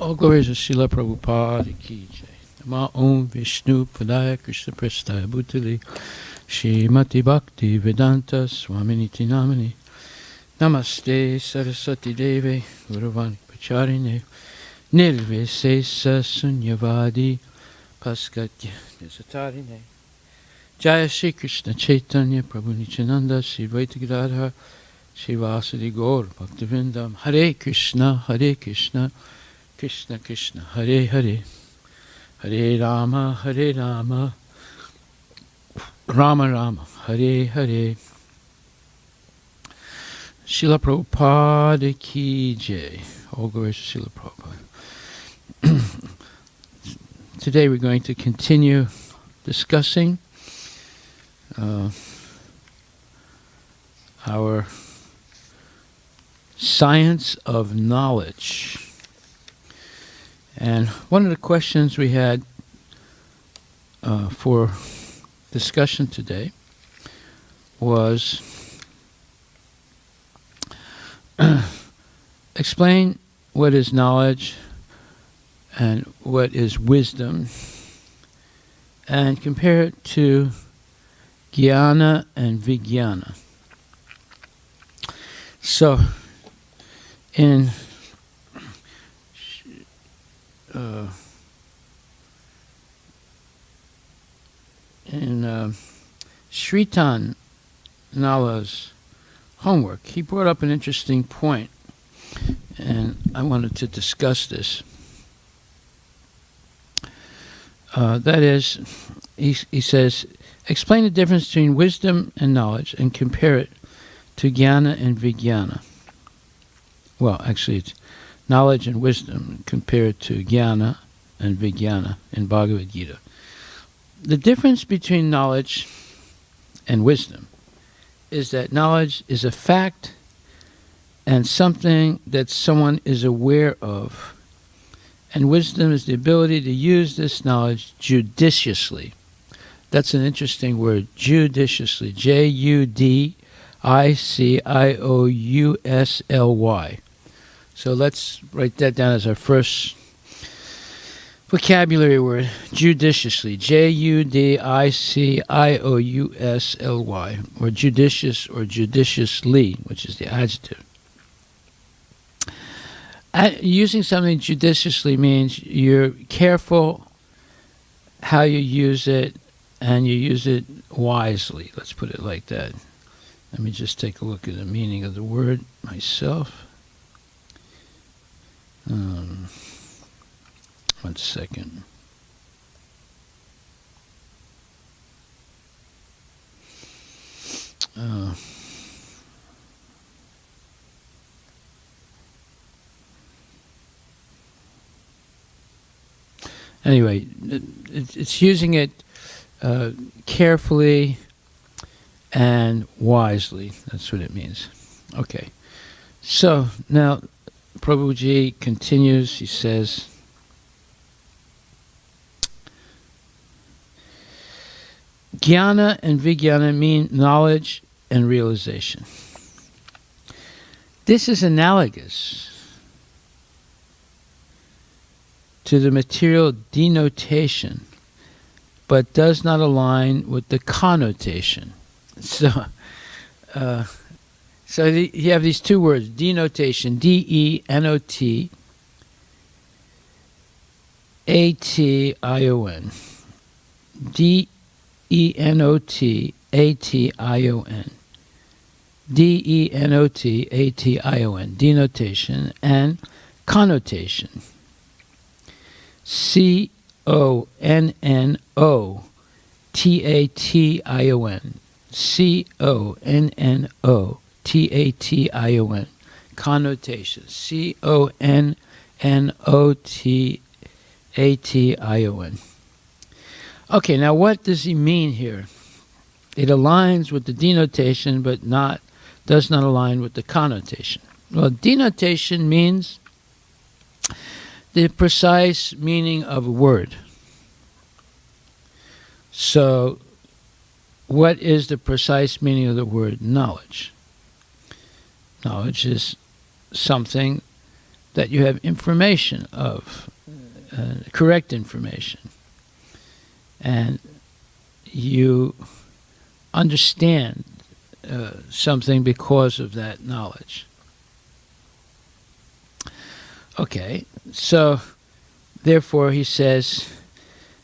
All glories to Srila Prabhupada ki jai. Nama Om Vishnu Padaya Krishna Prestaya Bhutali Shrimati Bhakti Vedanta Swaminiti Namani Namaste Saraswati Deve Guruvani Pacharine Nirvisesa Sunyavadi Paskatya Nisatarine Jaya Shri Krishna Chaitanya Prabhu Nityananda Shri Dvaita Gadadhar Shri Vasadi Gaur Bhaktivinoda Hare Krishna Krishna Krishna Hare Hare Hare Rama Rama Rama Hare Hare. Srila Prabhupada ki jai. All glories to Srila Prabhupada. Today we're going to continue discussing our science of knowledge. And one of the questions we had for discussion today was explain what is knowledge and what is wisdom, and compare it to jnana and vijnana. So, in Sritan Nala's homework, he brought up an interesting point, and I wanted to discuss this. That is, he says, explain the difference between wisdom and knowledge and compare it to jnana and vijnana. Well, actually, it's knowledge and wisdom compared to jnana and vijnana in Bhagavad Gita. The difference between knowledge and wisdom is that knowledge is a fact and something that someone is aware of, and wisdom is the ability to use this knowledge judiciously. That's an interesting word, judiciously, Judiciously. So let's write that down as our first vocabulary word, judiciously, Judiciously, or judicious or judiciously, which is the adjective. Using something judiciously means you're careful how you use it, and you use it wisely. Let's put it like that. Let me just take a look at the meaning of the word myself. One second. Anyway, it's using it carefully and wisely. That's what it means. Okay. So now Prabhuji continues. He says, jnana and vijnana mean knowledge and realization. This is analogous to the material denotation, but does not align with the connotation. So you have these two words, denotation, D-E-N-O-T-A-T-I-O-N. D-E-N-O-T-A-T-I-O-N. D-E-N-O-T-A-T-I-O-N. Denotation and connotation. C-O-N-N-O-T-A-T-I-O-N. C-O-N-N-O-T-A-T-I-O-N. Connotation. C-O-N-N-O-T-A-T-I-O-N. Okay, now what does he mean here? It aligns with the denotation, but does not align with the connotation. Well, denotation means the precise meaning of a word. So, what is the precise meaning of the word knowledge? Knowledge is something that you have information of, correct information, and you understand something because of that knowledge. Okay, so therefore he says,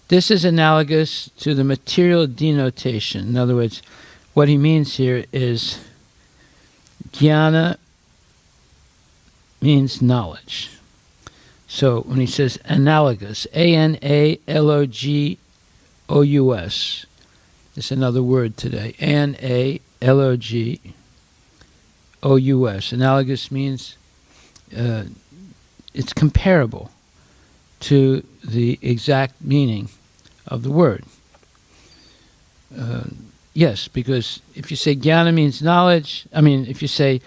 this is analogous to the material denotation. In other words, what he means here is jnana means knowledge. So when he says analogous, A-N-A-L-O-G-O-U-S, it's another word today, A-N-A-L-O-G-O-U-S. Analogous means it's comparable to the exact meaning of the word. Yes, because if you say jnana means knowledge, if you say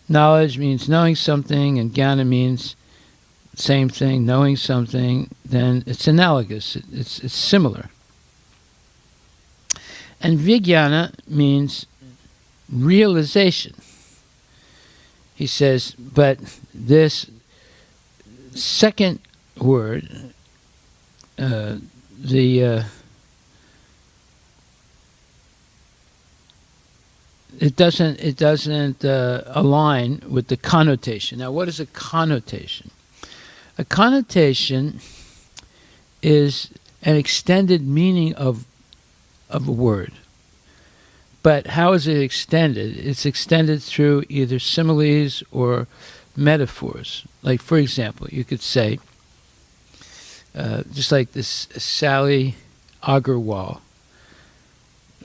knowledge means knowing something and jnana means same thing, knowing something, then it's analogous, it's similar. And vijnana means realization. He says, but this second word, it doesn't align with the connotation. Now, what is a connotation? A connotation is an extended meaning of a word. But how is it extended? It's extended through either similes or metaphors. Like, for example, you could say, just like this Sally Agarwal,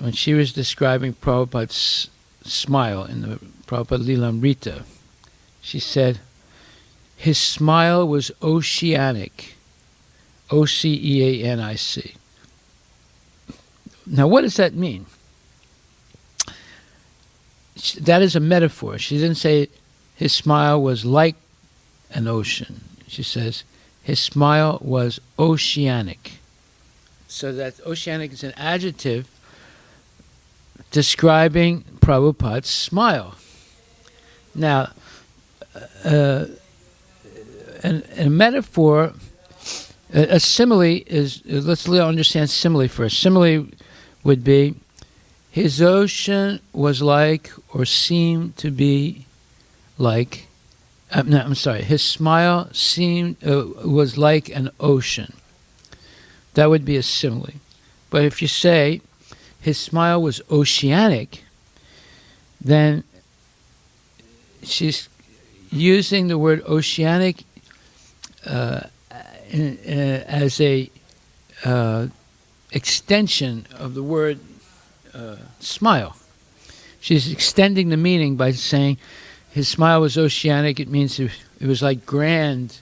when she was describing Prabhupada's smile in the Prabhupada Lilamrita, she said, his smile was oceanic, O-C-E-A-N-I-C. Now, what does that mean? That is a metaphor. She didn't say his smile was like an ocean. She says his smile was oceanic. So that oceanic is an adjective describing Prabhupada's smile. Now, a metaphor, a simile is, let's understand simile first. Simile would be, his ocean was like or seemed to be like, his smile was like an ocean. That would be a simile. But if you say his smile was oceanic, then she's using the word oceanic as a extension of the word smile. She's extending the meaning by saying his smile was oceanic. It means it was like grand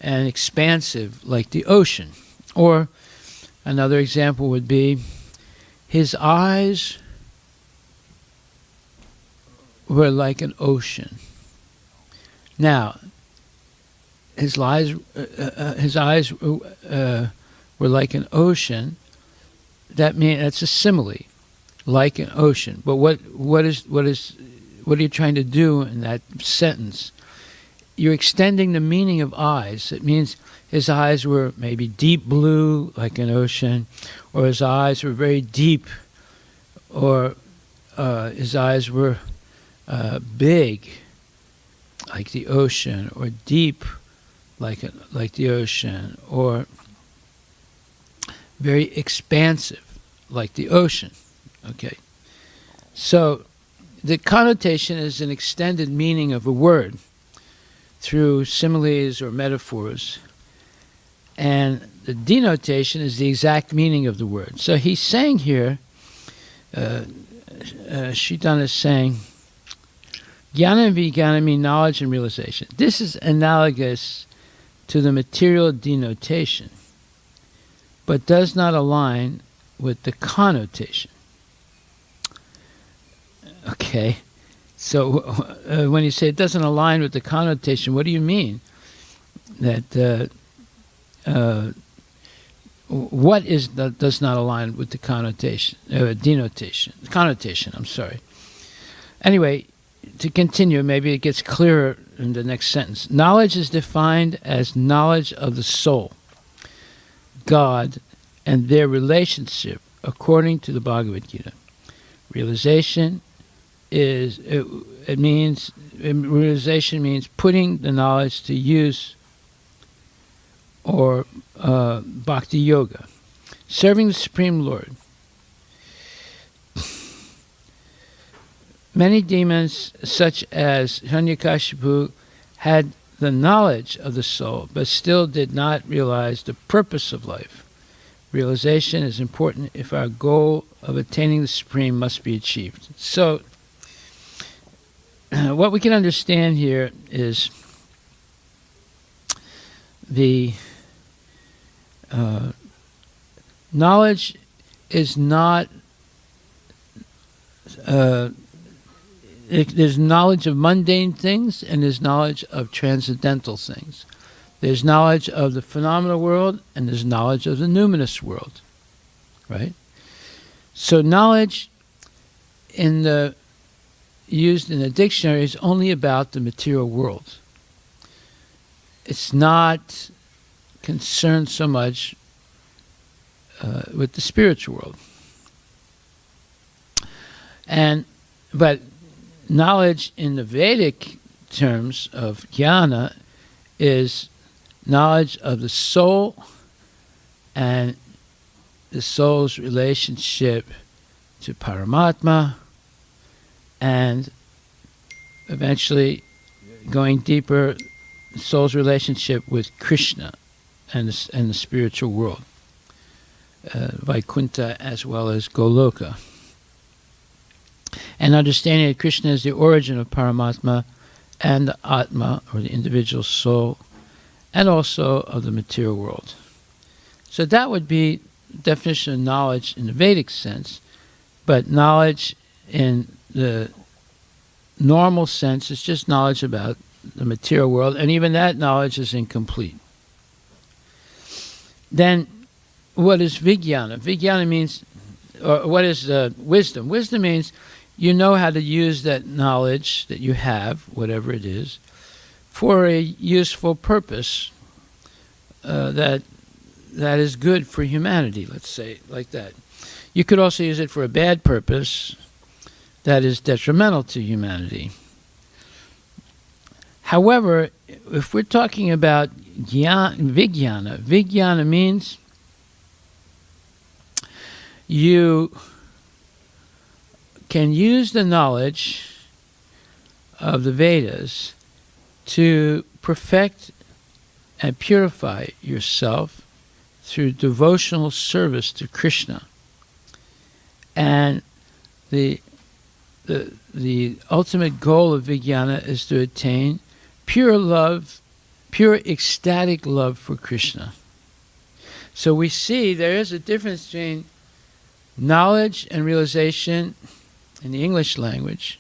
and expansive, like the ocean. Or another example would be, his eyes were like an ocean. Now, his eyes were like an ocean. That's a simile, like an ocean. But what are you trying to do in that sentence? You're extending the meaning of eyes. It means his eyes were maybe deep blue, like an ocean, or his eyes were very deep, or his eyes were big, like the ocean, or deep, like the ocean, or very expansive, like the ocean. Okay, so the connotation is an extended meaning of a word through similes or metaphors, and the denotation is the exact meaning of the word. So he's saying here, Shaitan is saying, jnana and vijnana mean knowledge and realization. This is analogous to the material denotation, but does not align with the connotation. Okay, so when you say it doesn't align with the connotation, what do you mean? That what is that does not align with the connotation, denotation, connotation? I'm sorry. Anyway, to continue, maybe it gets clearer in the next sentence. Knowledge is defined as knowledge of the soul, God, and their relationship according to the Bhagavad Gita. Realization realization means putting the knowledge to use, or bhakti yoga, serving the Supreme Lord. Many demons, such as Hiranyakashipu, had the knowledge of the soul, but still did not realize the purpose of life. Realization is important if our goal of attaining the Supreme must be achieved. So, what we can understand here is the knowledge is not... there's knowledge of mundane things and there's knowledge of transcendental things. There's knowledge of the phenomenal world and there's knowledge of the numinous world, right? So knowledge used in the dictionary is only about the material world. It's not concerned so much with the spiritual world. But knowledge in the Vedic terms of jnana is knowledge of the soul and the soul's relationship to Paramatma, and eventually going deeper, the soul's relationship with Krishna and the spiritual world, Vaikuntha as well as Goloka. And understanding that Krishna is the origin of Paramatma and the Atma, or the individual soul, and also of the material world. So that would be the definition of knowledge in the Vedic sense, but knowledge in the normal sense is just knowledge about the material world, and even that knowledge is incomplete. Then, what is vijnana? Vijnana means, or what is wisdom? Wisdom means you know how to use that knowledge that you have, whatever it is, for a useful purpose that is good for humanity, let's say, like that. You could also use it for a bad purpose that is detrimental to humanity. However, if we're talking about vijnana means you can use the knowledge of the Vedas to perfect and purify yourself through devotional service to Krishna. And the ultimate goal of vijnana is to attain pure love, pure ecstatic love for Krishna. So we see there is a difference between knowledge and realization in the English language,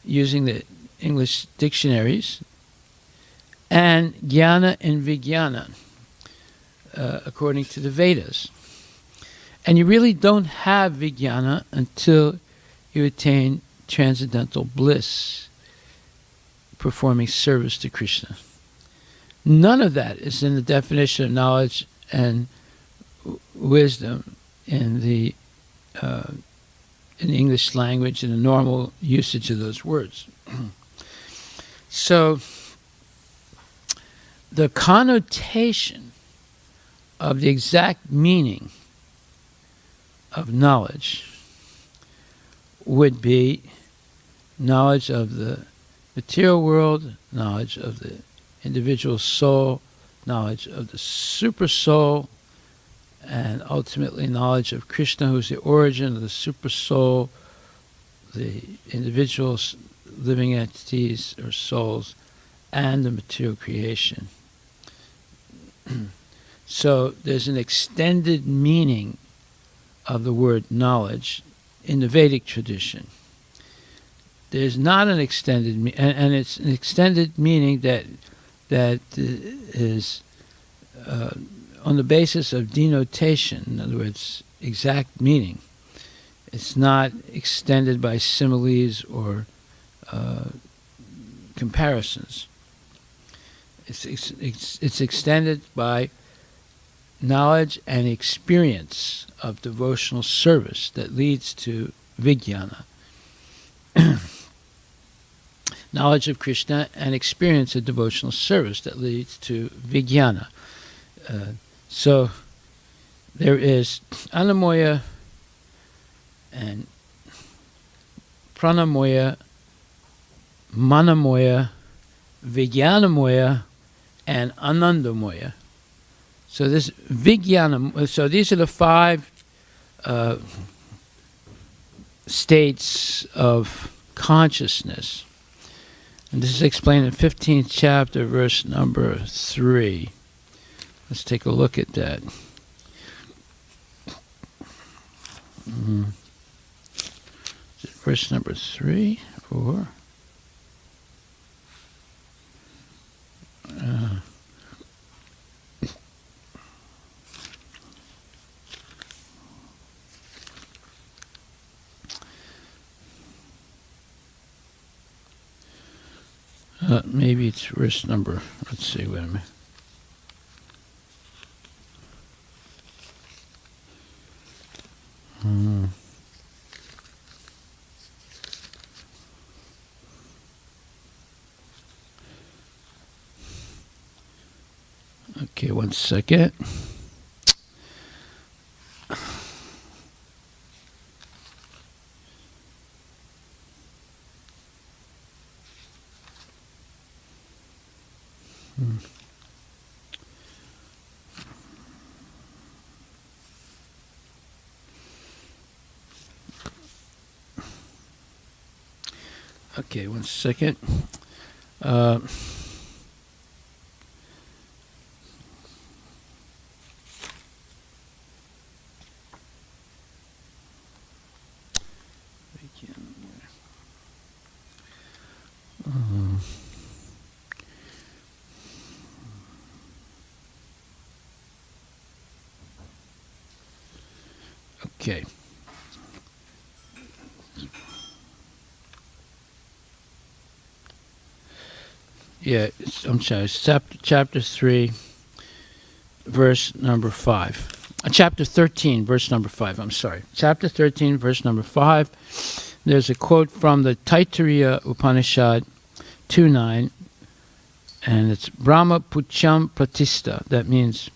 using the English dictionaries, and jnana and vijnana, according to the Vedas. And you really don't have vijnana until you attain transcendental bliss, performing service to Krishna. None of that is in the definition of knowledge and wisdom in the English language, in the normal usage of those words. So the connotation of the exact meaning of knowledge would be knowledge of the material world, knowledge of the individual soul, knowledge of the super soul, and ultimately knowledge of Krishna, who's the origin of the super soul, the individual living entities or souls, and the material creation. So there's an extended meaning of the word knowledge in the Vedic tradition. There's not an extended and it's an extended meaning that is on the basis of denotation, in other words, exact meaning. It's not extended by similes or comparisons. It's extended by knowledge and experience of devotional service that leads to vijnana. Knowledge of Krishna and experience of devotional service that leads to vijnana. So there is anamoya and pranamoya, manamoya, vijnanamoya, and anandamoya. So this vijnana, so these are the 5 states of consciousness. And this is explained in 15th chapter, verse number 3. Let's take a look at that. Is it verse number 3 or? Maybe it's verse number, let's see, wait a minute. Okay, one second. Okay, one second. Okay. Yeah, I'm sorry. It's chapter 3, verse number 5. Chapter 13, verse number 5. I'm sorry. Chapter 13, verse number 5. There's a quote from the Taittiriya Upanishad 2.9, and it's Brahma Pucham Pratista. That means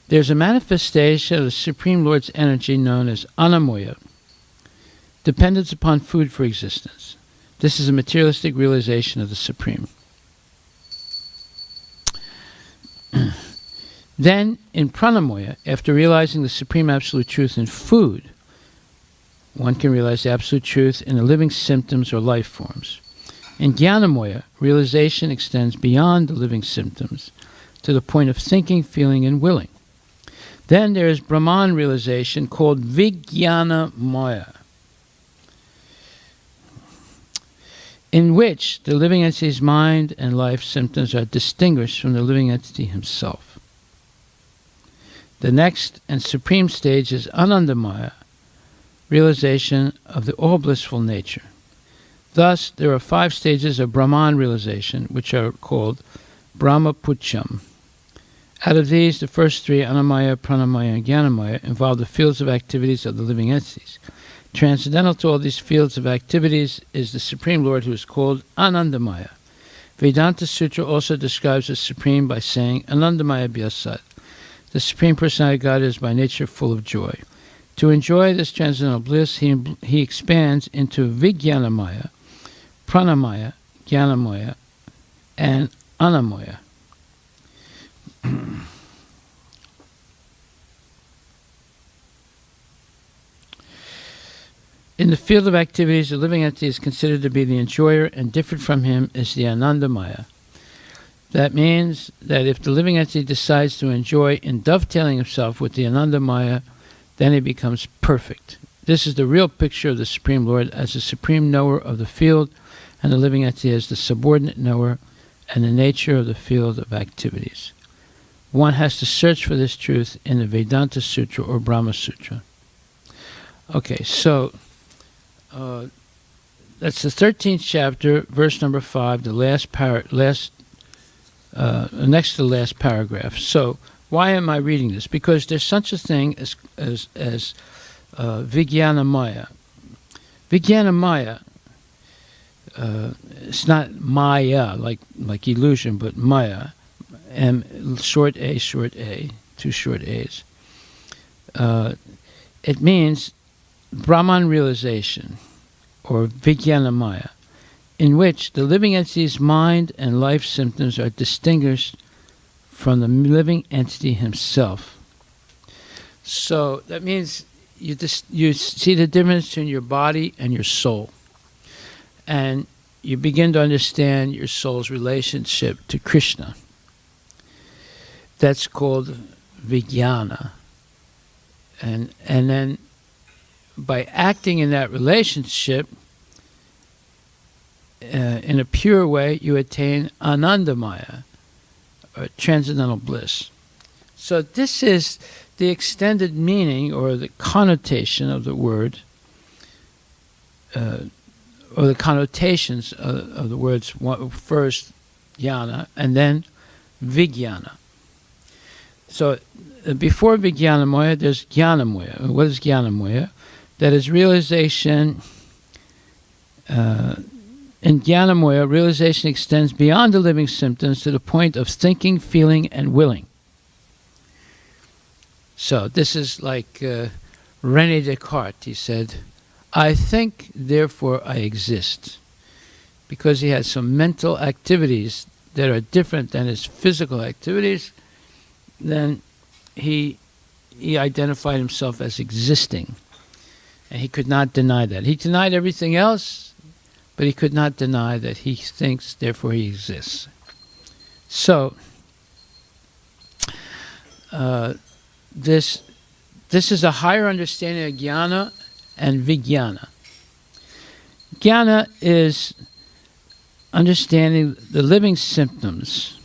there's a manifestation of the Supreme Lord's energy known as anamoya, dependence upon food for existence. This is a materialistic realization of the Supreme. Then, in pranamoya, after realizing the Supreme Absolute Truth in food, one can realize the Absolute Truth in the living symptoms or life forms. In jnanamoya, realization extends beyond the living symptoms to the point of thinking, feeling, and willing. Then there is Brahman realization called vijnanamoya, in which the living entity's mind and life symptoms are distinguished from the living entity himself. The next and supreme stage is anandamaya, realization of the all-blissful nature. Thus, there are 5 stages of Brahman realization, which are called Brahmapucham. Out of these, the first 3, Anamaya, Pranamaya, and Jnanamaya, involve the fields of activities of the living entities. Transcendental to all these fields of activities is the Supreme Lord, who is called Anandamaya. Vedanta Sutra also describes the Supreme by saying, Anandamaya Vyasat. The Supreme Personality of God is by nature full of joy. To enjoy this transcendental bliss, he expands into Vijnanamaya, Pranamaya, Jnanamaya, and Anamoya. In the field of activities, the living entity is considered to be the enjoyer, and different from him is the Anandamaya. That means that if the living entity decides to enjoy in dovetailing himself with the Anandamaya, then he becomes perfect. This is the real picture of the Supreme Lord as the supreme knower of the field, and the living entity as the subordinate knower, and the nature of the field of activities. One has to search for this truth in the Vedanta Sutra or Brahma Sutra. Okay, so that's the 13th chapter, verse number 5, the next to the last paragraph. So, why am I reading this? Because there's such a thing as Vijnana Maya. Vijnana Maya, it's not Maya like illusion, but Maya, short a, two short A's. It means Brahman realization, or Vijnana Maya, in which the living entity's mind and life symptoms are distinguished from the living entity himself. So that means you see the difference between your body and your soul. And you begin to understand your soul's relationship to Krishna. That's called Vijnana. And then by acting in that relationship, in a pure way, you attain Anandamaya, or transcendental bliss. So this is the extended meaning or the connotation of the word, or the connotations of the words, first jnana and then vijnana. So before vijnanamoya, there's jnanamoya. What is jnanamoya? That is realization. In Jnanamoya, realization extends beyond the living symptoms to the point of thinking, feeling, and willing. So this is like René Descartes. He said, I think, therefore I exist. Because he had some mental activities that are different than his physical activities, then he identified himself as existing. And he could not deny that. He denied everything else, but he could not deny that he thinks, therefore he exists. So, this is a higher understanding of jnana and vijnana. Jnana is understanding the living symptoms.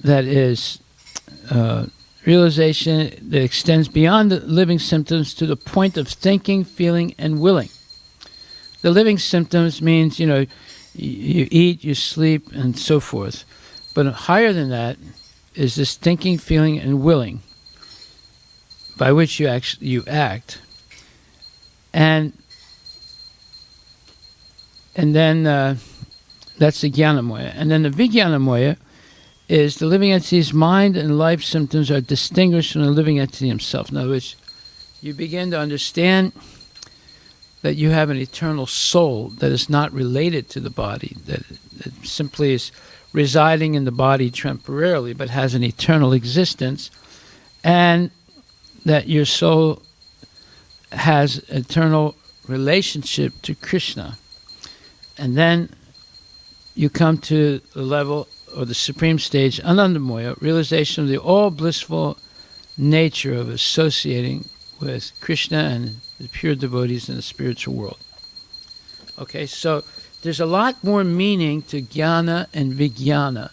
That is realization that extends beyond the living symptoms to the point of thinking, feeling, and willing. The living symptoms means, you eat, you sleep, and so forth. But higher than that is this thinking, feeling, and willing, by which you act. And then that's the Jnanamoya. And then the Vijnanamoya is the living entity's mind and life symptoms are distinguished from the living entity himself. In other words, you begin to understand that you have an eternal soul that is not related to the body, that simply is residing in the body temporarily, but has an eternal existence, and that your soul has eternal relationship to Krishna. And then you come to the level or the supreme stage, Anandamoya, realization of the all-blissful nature of associating with Krishna and the pure devotees in the spiritual world. Okay, so there's a lot more meaning to jnana and vijnana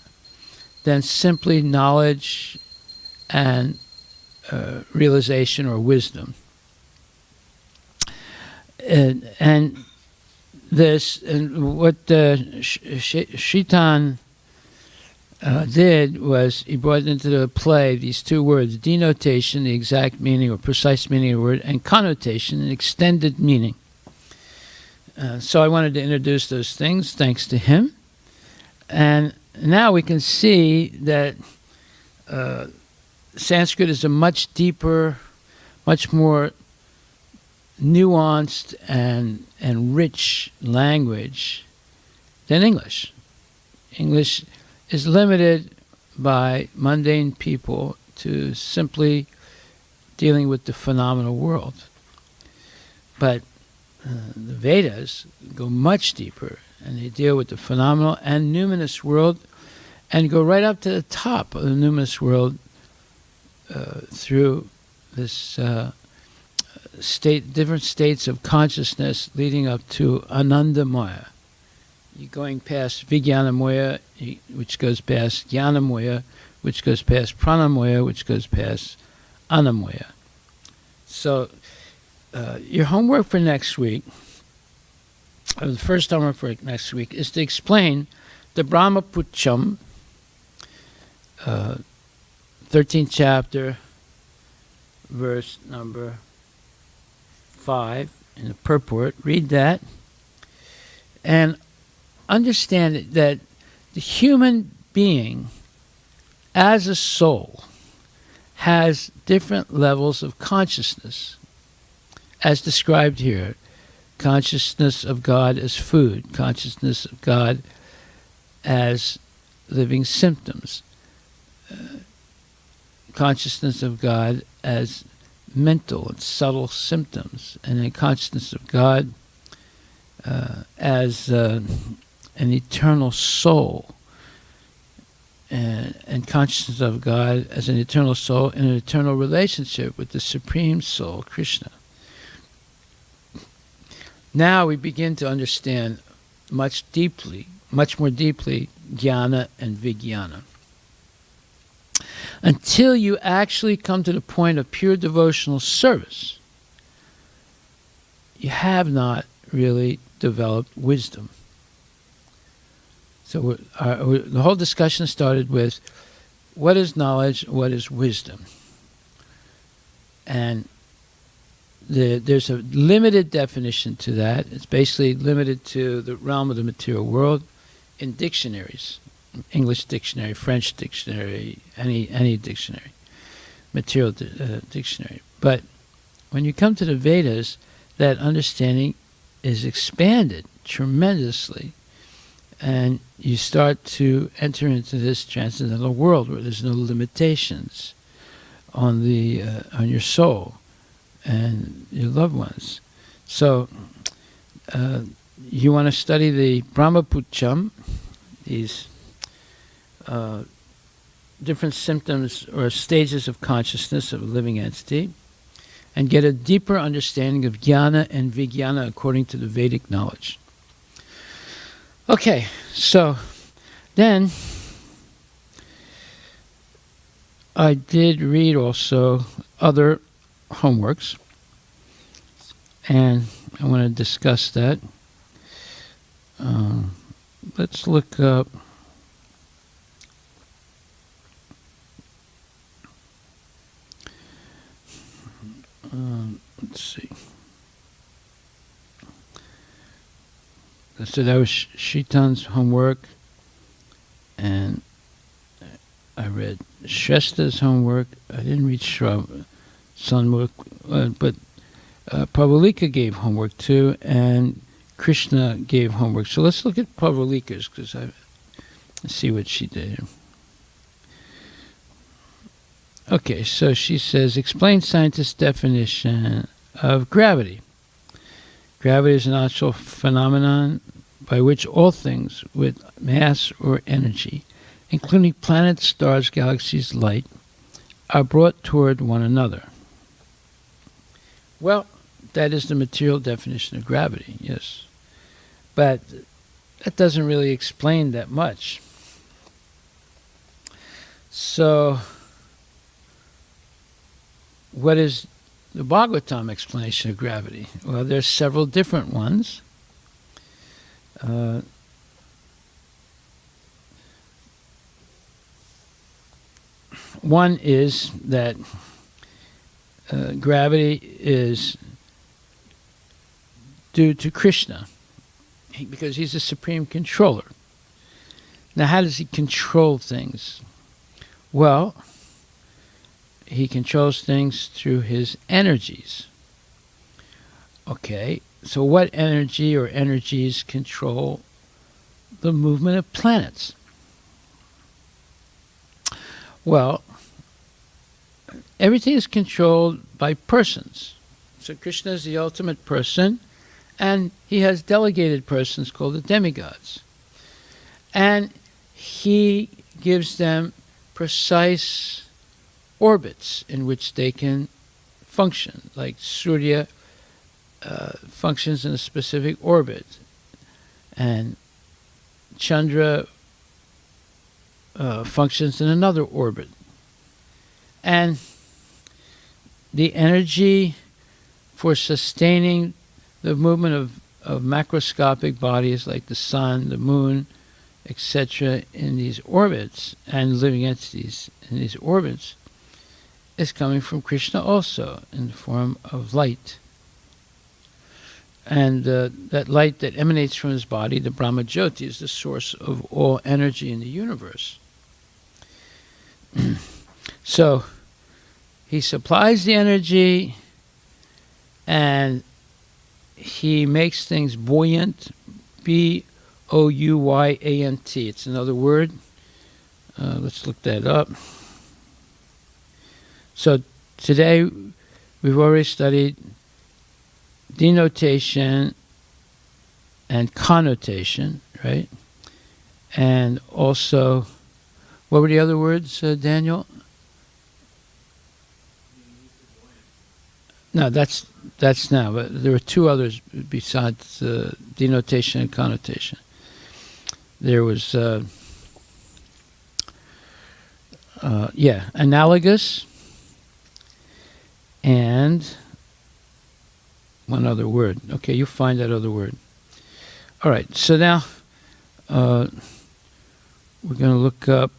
than simply knowledge and realization or wisdom. And what Shaitan did was he brought into the play these two words, denotation, the exact meaning or precise meaning of the word, and connotation, an extended meaning. So I wanted to introduce those things thanks to him. And now we can see that Sanskrit is a much deeper, much more nuanced and rich language than English. English is limited by mundane people to simply dealing with the phenomenal world. But the Vedas go much deeper, and they deal with the phenomenal and numinous world, and go right up to the top of the numinous world through this different states of consciousness leading up to Anandamaya. You're going past Vijnanamoya, which goes past Jnanamoya, which goes past Pranamoya, which goes past Anamoya. So your homework for next week, or the first homework for next week, is to explain the Brahmapucham, 13th chapter, verse number 5 in the purport. Read that and understand that the human being as a soul has different levels of consciousness as described here. Consciousness of God as food, consciousness of God as living symptoms, consciousness of God as mental and subtle symptoms, and then consciousness of God as an eternal soul, and consciousness of God as an eternal soul in an eternal relationship with the Supreme Soul, Krishna. Now we begin to understand much more deeply, jnana and vijnana. Until you actually come to the point of pure devotional service, you have not really developed wisdom. So the whole discussion started with, what is knowledge, what is wisdom? And there's a limited definition to that. It's basically limited to the realm of the material world in dictionaries, English dictionary, French dictionary, any dictionary, material dictionary. But when you come to the Vedas, that understanding is expanded tremendously, and you start to enter into this transcendental world where there's no limitations on your soul and your loved ones. So you want to study the Brahmapucham, these different symptoms or stages of consciousness of a living entity, and get a deeper understanding of jnana and vijnana according to the Vedic knowledge. Okay, so then I did read also other homeworks, and I want to discuss that. Let's look up let's see. So that was Shitan's homework, and I read Shesta's homework. I didn't read Sunmukh, but Pravalika gave homework too, and Krishna gave homework. So let's look at Pravalika's, because let's see what she did. Okay, so she says, explain scientists' definition of gravity. Gravity is a natural phenomenon by which all things with mass or energy, including planets, stars, galaxies, light, are brought toward one another. Well, that is the material definition of gravity, yes. But that doesn't really explain that much. So, what is the Bhagavatam explanation of gravity? Well, there's several different ones. One is that gravity is due to Krishna, because he's the supreme controller. Now, how does he control things? Well, he controls things through his energies. Okay, so what energy or energies control the movement of planets? Well, everything is controlled by persons. So Krishna is the ultimate person, and he has delegated persons called the demigods. And he gives them precise orbits in which they can function, like Surya functions in a specific orbit, and Chandra functions in another orbit. And the energy for sustaining the movement of macroscopic bodies like the sun, the moon, etc. in these orbits, and living entities in these orbits, is coming from Krishna also in the form of light. And that light that emanates from his body, the Brahma Jyoti, is the source of all energy in the universe. So he supplies the energy, and he makes things buoyant, B-O-U-Y-A-N-T. It's another word. Let's look that up. So today we've already studied denotation and connotation, right? And also, what were the other words, Daniel? No, that's now. But there were two others besides denotation and connotation. There was, analogous, and one other word. Okay, you find that other word. All right, so now we're going to look up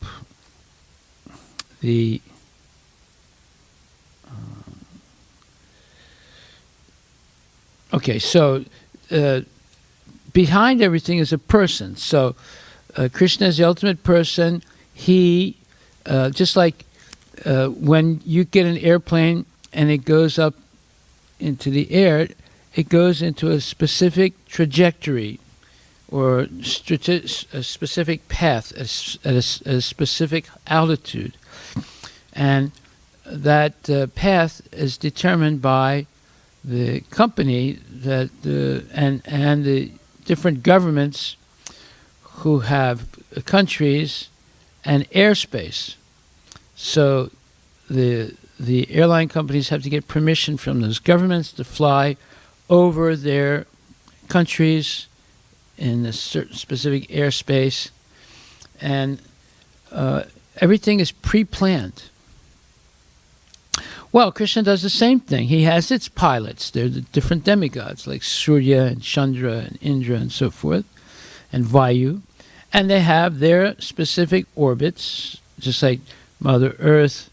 the okay, so behind everything is a person. So Krishna is the ultimate person. He, just like when you get an airplane and it goes up into the air, it goes into a specific trajectory or a specific path at a specific altitude. And that path is determined by the company that and the different governments who have countries and airspace. So the airline companies have to get permission from those governments to fly over their countries in a certain specific airspace, and everything is pre-planned. Well, Krishna does the same thing. He has its pilots. They're the different demigods like Surya and Chandra and Indra and so forth, and Vayu, and they have their specific orbits, just like Mother Earth,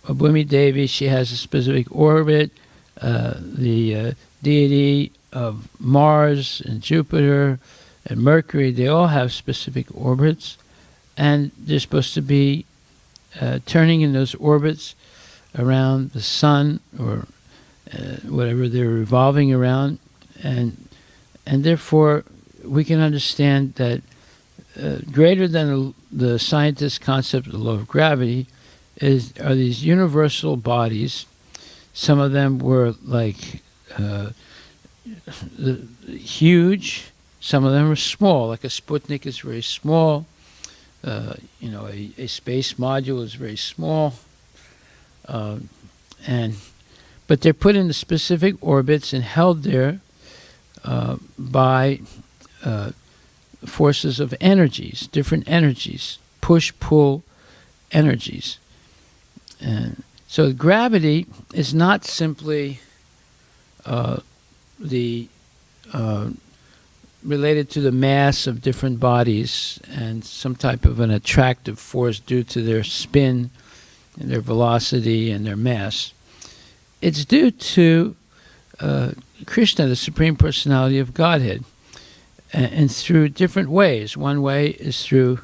Bhumi Devi, she has a specific orbit. The deity of Mars and Jupiter and Mercury, they all have specific orbits, and they're supposed to be turning in those orbits around the sun or whatever they're revolving around, and therefore we can understand that greater than the scientist's concept of the law of gravity are these universal bodies. Some of them were like huge. Some of them are small. Like a Sputnik is very small. A space module is very small. But they're put into specific orbits and held there by forces of energies, different energies, push-pull energies. And so gravity is not simply related to the mass of different bodies and some type of an attractive force due to their spin and their velocity and their mass. It's due to Krishna, the Supreme Personality of Godhead, and through different ways. One way is through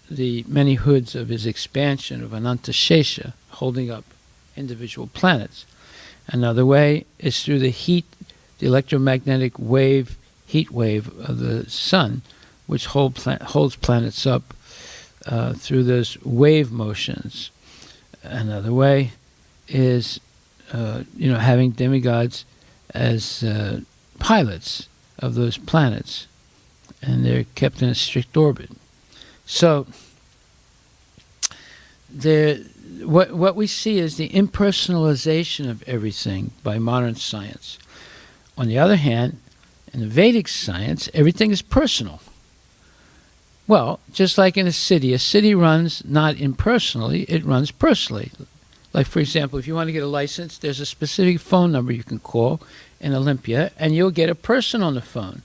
the many hoods of his expansion of Ananta Shesha, holding up individual planets. Another way is through the heat, the electromagnetic wave, heat wave of the sun, which holds planets up through those wave motions. Another way is, having demigods as pilots of those planets, and they're kept in a strict orbit. So, what we see is the impersonalization of everything by modern science. On the other hand, in the Vedic science, everything is personal. Well, just like in a city runs not impersonally, it runs personally. Like, for example, if you want to get a license, there's a specific phone number you can call in Olympia, and you'll get a person on the phone.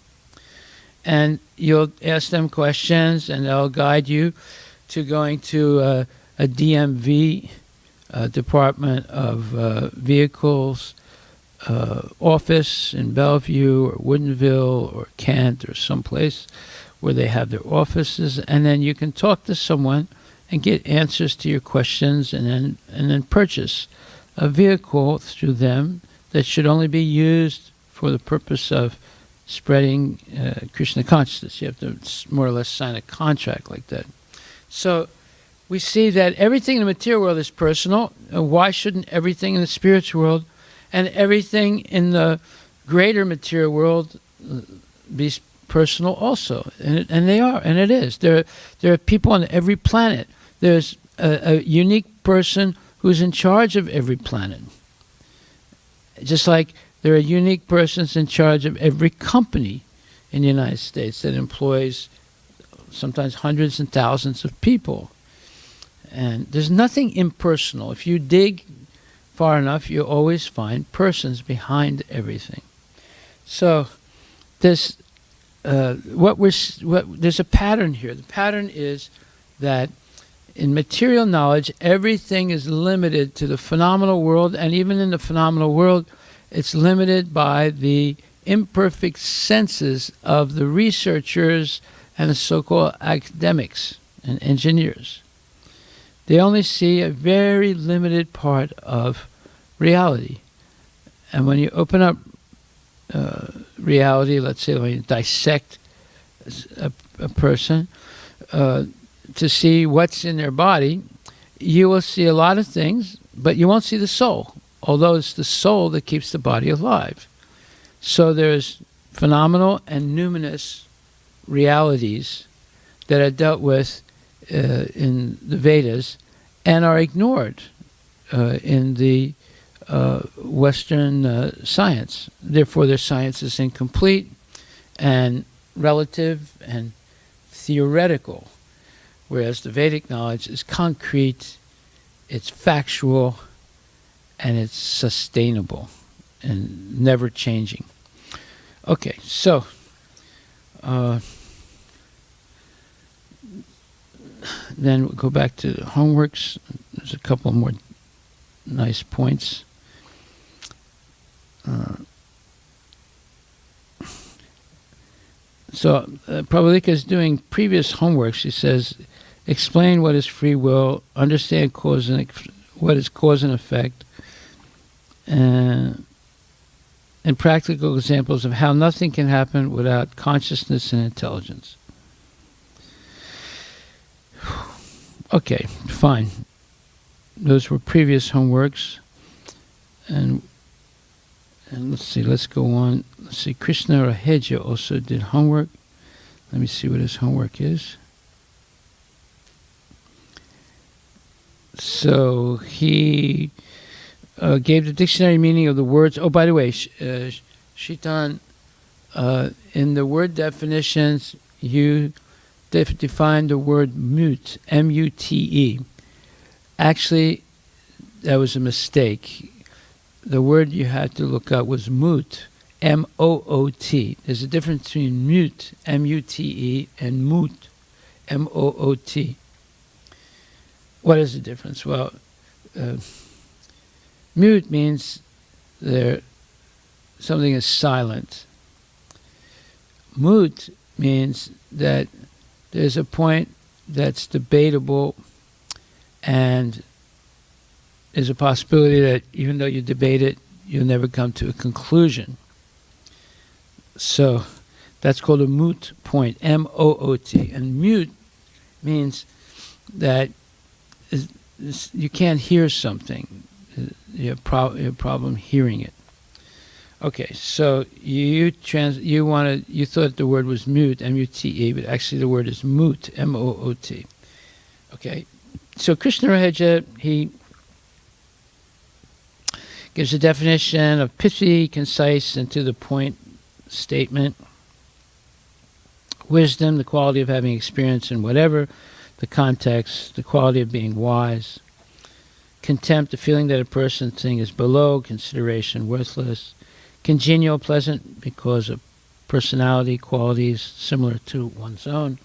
And you'll ask them questions, and they'll guide you to going to a DMV, Department of Vehicles office in Bellevue or Woodinville or Kent or someplace where they have their offices, and then you can talk to someone and get answers to your questions, and then purchase a vehicle through them that should only be used for the purpose of spreading Krishna consciousness. You have to more or less sign a contract like that. So we see that everything in the material world is personal. Why shouldn't everything in the spiritual world and everything in the greater material world be personal also? And they are, and it is. There are people on every planet. There's a unique person who's in charge of every planet. Just like there are unique persons in charge of every company in the United States that employs sometimes hundreds and thousands of people. And there's nothing impersonal. If you dig far enough, you'll always find persons behind everything. So there's there's a pattern here. The pattern is that in material knowledge, everything is limited to the phenomenal world, and even in the phenomenal world, it's limited by the imperfect senses of the researchers and the so-called academics and engineers. They only see a very limited part of reality. And when you open up reality, let's say when you dissect a person to see what's in their body, you will see a lot of things, but you won't see the soul, although it's the soul that keeps the body alive. So there's phenomenal and numinous realities that are dealt with in the Vedas and are ignored in the Western science. Therefore, their science is incomplete and relative and theoretical, whereas the Vedic knowledge is concrete, it's factual, and it's sustainable and never changing. Okay, so then we'll go back to the homeworks. There's a couple more nice points. So Prabhupada is doing previous homework. She says, explain what is free will, understand what is cause and effect, and practical examples of how nothing can happen without consciousness and intelligence. Okay, fine. Those were previous homeworks. And let's see, let's go on. Let's see, Krishna Raheja also did homework. Let me see what his homework is. So he gave the dictionary meaning of the words. Oh, by the way, Shitan, in the word definitions, you defined the word mute, M-U-T-E. Actually, that was a mistake. The word you had to look up was moot, M-O-O-T. There's a difference between mute, M-U-T-E, and moot, M-O-O-T. What is the difference? Well, mute means something is silent. Moot means that there's a point that's debatable, and there's a possibility that even though you debate it, you'll never come to a conclusion. So that's called a moot point, M-O-O-T. And mute means that you can't hear something. You have a problem hearing it. Okay, so you thought the word was mute, M-U-T-E, but actually the word is moot, M-O-O-T. Okay, so Krishna Raheja, he gives a definition of pithy, concise, and to the point statement. Wisdom, the quality of having experience in whatever the context, the quality of being wise. contempt, the feeling that a person thing is below consideration, worthless. Congenial, pleasant because of personality qualities similar to one's own.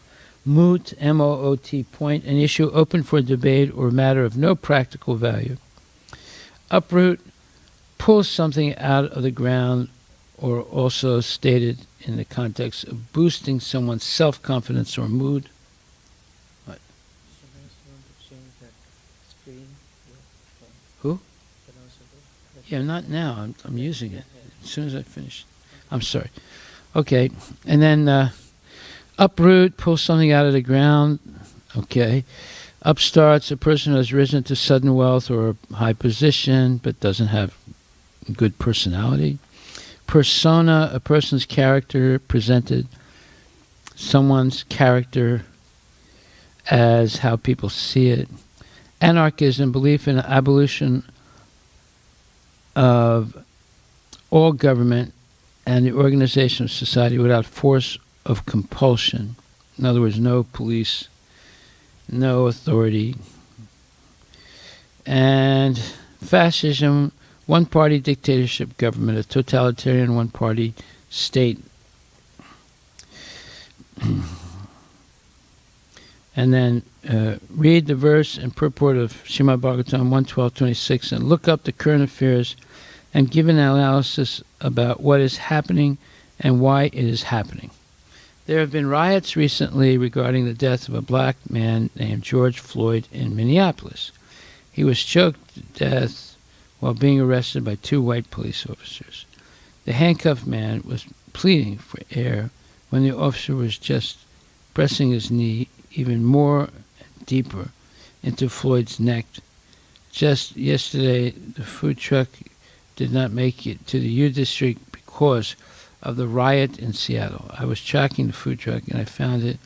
Moot, M-O-O-T, point, an issue open for debate or matter of no practical value. Uproot, pull something out of the ground, or also stated in the context of boosting someone's self-confidence or mood. What? Who? Yeah, not now. I'm using it. As soon as I finish. I'm sorry. Okay. And then uproot, pull something out of the ground. Okay. Upstarts, a person who has risen to sudden wealth or a high position but doesn't have good personality. Persona, a person's character presented, someone's character as how people see it. Anarchism, belief in abolition of all government and the organization of society without force of compulsion. In other words, no police, no authority. And fascism, one-party dictatorship government, a totalitarian one-party state. And then read the verse and purport of Srimad Bhagvatam 1:12-26 and look up the current affairs and give an analysis about what is happening and why it is happening. There have been riots recently regarding the death of a black man named George Floyd in Minneapolis. He was choked to death while being arrested by 2 white police officers. The handcuffed man was pleading for air when the officer was just pressing his knee even more deeper into Floyd's neck. Just yesterday, the food truck did not make it to the U District because of the riot in Seattle. I was tracking the food truck and I found it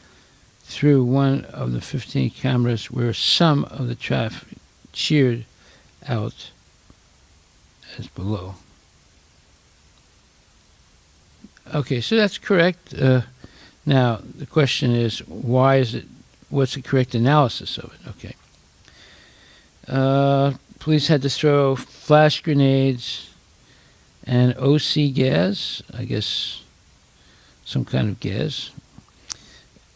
through one of the 15 cameras where some of the traffic cheered out as below. Okay, so that's correct. Now, the question is, why is it, what's the correct analysis of it? Okay. Police had to throw flash grenades and OC gas, I guess some kind of gas,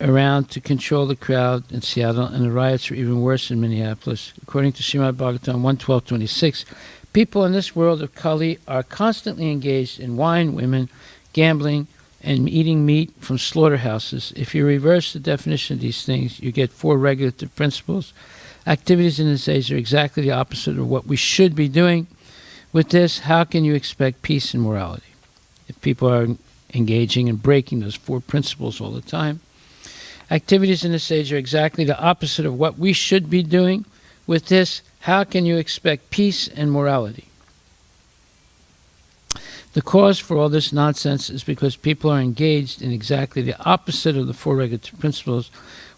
around to control the crowd in Seattle, and the riots were even worse in Minneapolis. According to Srimad Bhagvatam 1:12-26, people in this world of Kali are constantly engaged in wine, women, gambling, and eating meat from slaughterhouses. If you reverse the definition of these things, you get 4 regulative principles. Activities in this age are exactly the opposite of what we should be doing. With this, how can you expect peace and morality if people are engaging and breaking those 4 principles all the time? Activities in this age are exactly the opposite of what we should be doing. With this, how can you expect peace and morality? The cause for all this nonsense is because people are engaged in exactly the opposite of the 4 regulative principles,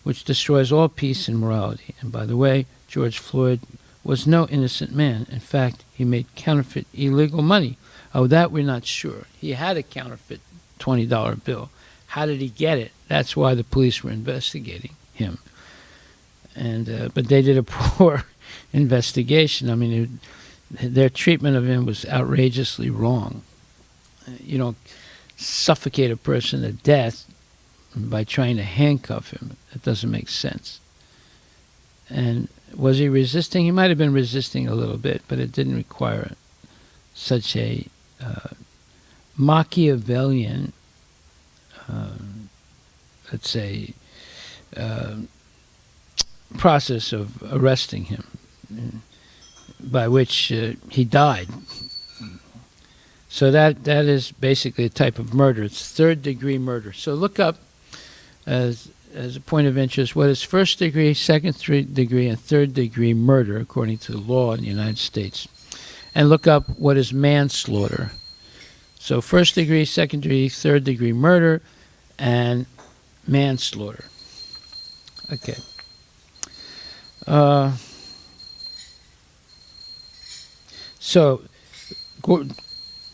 which destroys all peace and morality. And by the way, George Floyd was no innocent man. In fact, he made counterfeit illegal money. Oh, that we're not sure. He had a counterfeit $20 bill. How did he get it? That's why the police were investigating him. And but they did a poor investigation. I mean, their treatment of him was outrageously wrong. You don't suffocate a person to death by trying to handcuff him. That doesn't make sense. And was he resisting? He might have been resisting a little bit, but it didn't require such a Machiavellian, let's say, process of arresting him, by which he died. So that is basically a type of murder. It's 3rd-degree murder. So look up, as a point of interest, what is 1st-degree, 2nd-degree, and 3rd-degree murder according to the law in the United States. And look up what is manslaughter. So 1st-degree, 2nd-degree, 3rd-degree murder, and manslaughter. Okay. So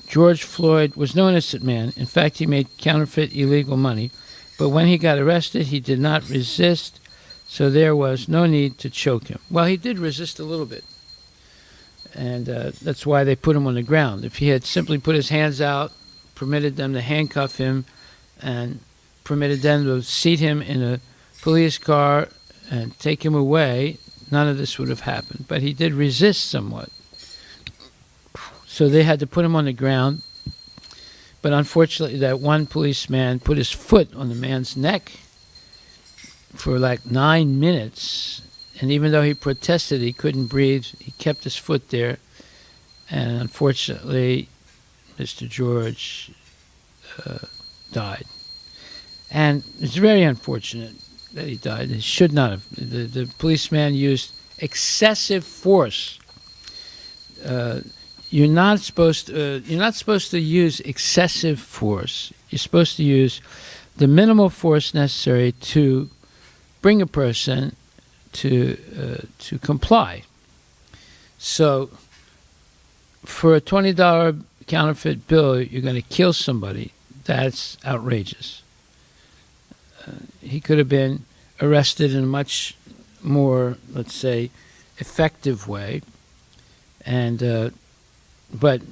George Floyd was no innocent man. In fact, he made counterfeit illegal money. But when he got arrested, he did not resist, so there was no need to choke him. Well, he did resist a little bit. And that's why they put him on the ground. If he had simply put his hands out, permitted them to handcuff him, and permitted them to seat him in a police car and take him away, none of this would have happened. But he did resist somewhat. So they had to put him on the ground. But unfortunately, that one policeman put his foot on the man's neck for like 9 minutes. And even though he protested, he couldn't breathe. He kept his foot there. And unfortunately, Mr. George died. And it's very unfortunate that he died. He should not have. The policeman used excessive force. You're not supposed to use excessive force. You're supposed to use the minimal force necessary to bring a person to comply. So, for a $20 counterfeit bill, you're going to kill somebody. That's outrageous. He could have been arrested in a much more, let's say, effective way. And but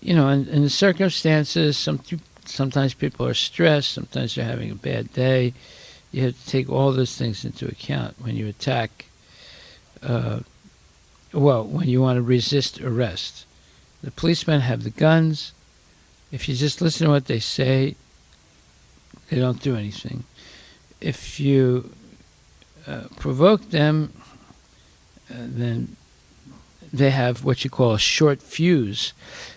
in the circumstances, sometimes people are stressed. Sometimes they're having a bad day. You have to take all those things into account when you attack. When you want to resist arrest. The policemen have the guns. If you just listen to what they say, they don't do anything. If you provoke them, then they have what you call a short fuse.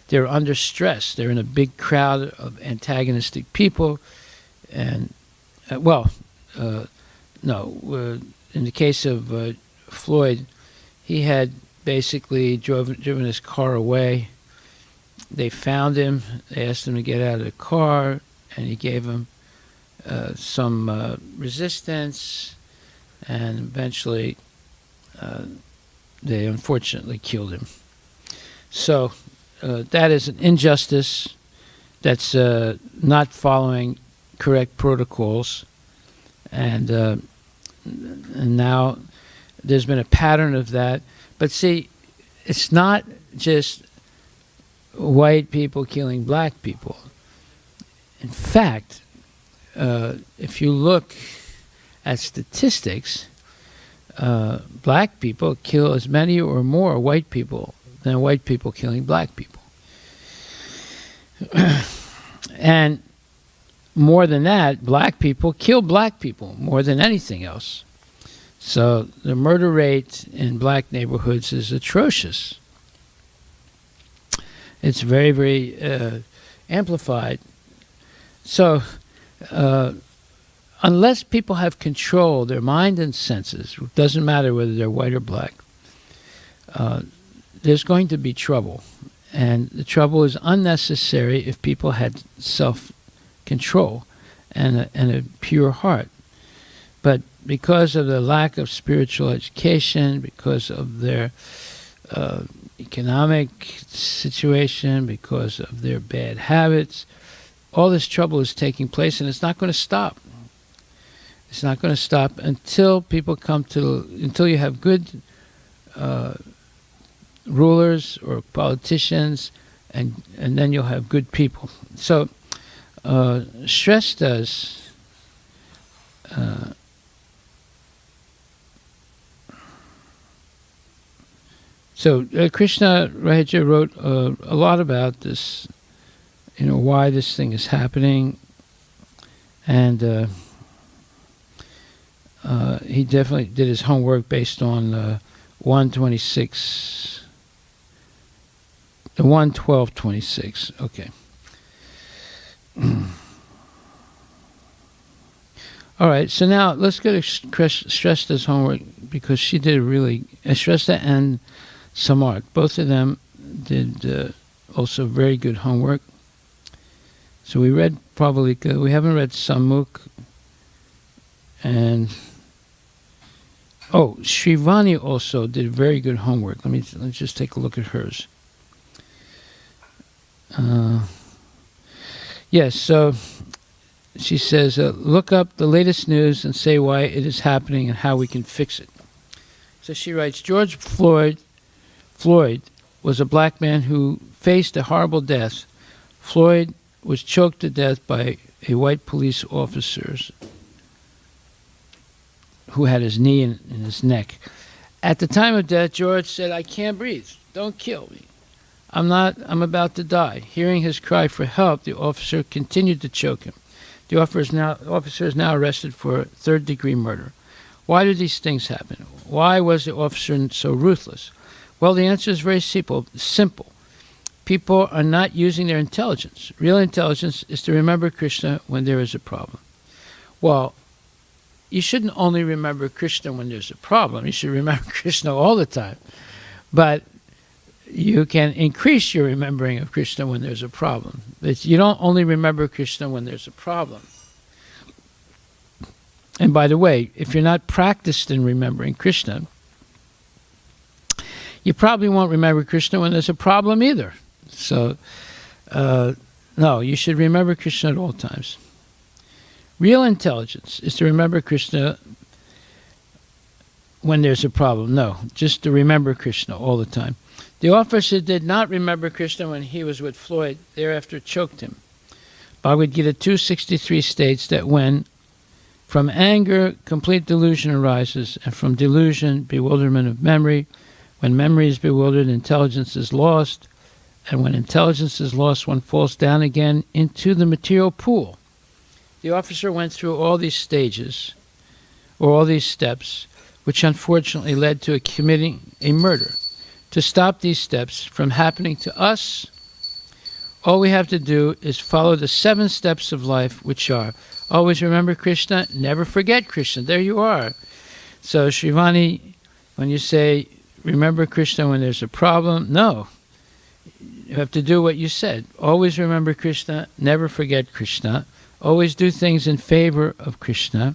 They're under stress. They're in a big crowd of antagonistic people. And, in the case of Floyd, he had basically driven his car away. They found him. They asked him to get out of the car, and he gave them some resistance, and eventually they unfortunately killed him. So that is an injustice. That's not following correct protocols, and now there's been a pattern of that. But see, it's not just white people killing black people. In fact, if you look at statistics, black people kill as many or more white people than white people killing black people. And more than that, black people kill black people more than anything else. So the murder rate in black neighborhoods is atrocious. It's very, very amplified. So unless people have control their mind and senses, it doesn't matter whether they're white or black, there's going to be trouble. And the trouble is unnecessary if people had self-control and a pure heart. But because of the lack of spiritual education, because of their economic situation, because of their bad habits, all this trouble is taking place, and it's not going to stop. It's not going to stop until people until you have good rulers or politicians, and then you'll have good people. So stress does Krishna Raja wrote a lot about this, why this thing is happening, and he definitely did his homework based on 126, the 11226. Okay. All right, so now let's go to Shresta's homework, because she did Shresta and Samark, both of them did also very good homework. So we read Pravalika, we haven't read Samuk, and Shrivani also did very good homework. Let's just take a look at hers. Yes, so she says, look up the latest news and say why it is happening and how we can fix it. So she writes, George Floyd was a black man who faced a horrible death. Floyd was choked to death by a white police officer who had his knee in his neck. At the time of death, George said, "I can't breathe. Don't kill me. I'm about to die." Hearing his cry for help, the officer continued to choke him. The officer is now arrested for third-degree murder. Why did these things happen? Why was the officer so ruthless? Well, the answer is very simple. People are not using their intelligence. Real intelligence is to remember Krishna when there is a problem. Well, you shouldn't only remember Krishna when there's a problem. You should remember Krishna all the time. But you can increase your remembering of Krishna when there's a problem. You don't only remember Krishna when there's a problem. And by the way, if you're not practiced in remembering Krishna, you probably won't remember Krishna when there's a problem either. So, no, you should remember Krishna at all times. Real intelligence is to remember Krishna when there's a problem. No, just to remember Krishna all the time. The officer did not remember Krishna when he was with Floyd, thereafter choked him. Bhagavad Gita 2:63 states that when from anger complete delusion arises, and from delusion bewilderment of memory, when memory is bewildered, intelligence is lost, and when intelligence is lost, one falls down again into the material pool. The officer went through all these stages, or all these steps, which unfortunately led to committing a murder. To stop these steps from happening to us, all we have to do is follow the 7 steps of life, which are always remember Krishna, never forget Krishna. There you are. So, Shrivani, when you say remember Krishna when there's a problem, no. You have to do what you said. Always remember Krishna, never forget Krishna. Always do things in favor of Krishna.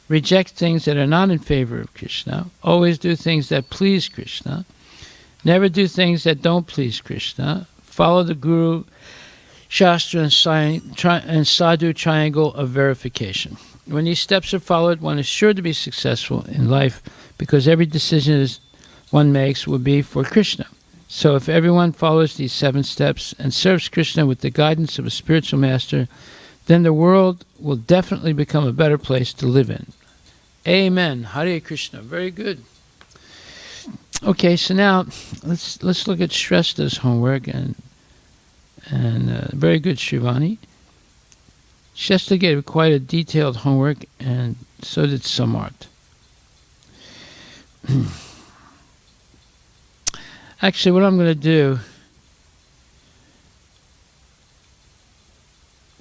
Reject things that are not in favor of Krishna. Always do things that please Krishna. Never do things that don't please Krishna. Follow the Guru, Shastra, and Sadhu triangle of verification. When these steps are followed, one is sure to be successful in life because every decision one makes will be for Krishna. So if everyone follows these 7 steps and serves Krishna with the guidance of a spiritual master, then the world will definitely become a better place to live in. Amen. Hare Krishna. Very good. Okay, so now let's look at Shresta's homework and very good, Shrivani. Shresta gave quite a detailed homework, and so did Samart. Actually, what I'm going to do,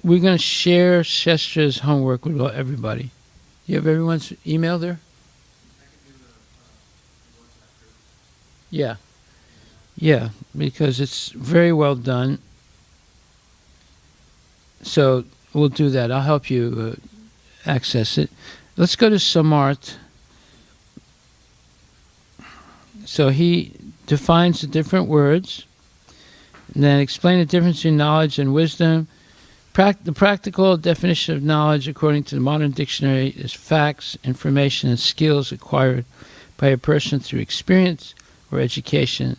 we're going to share Shestra's homework with everybody. You have everyone's email there? Yeah, because it's very well done. So we'll do that. I'll help you access it. Let's go to Samart. So he defines the different words, and then explain the difference between knowledge and wisdom. The practical definition of knowledge, according to the modern dictionary, is facts, information, and skills acquired by a person through experience or education,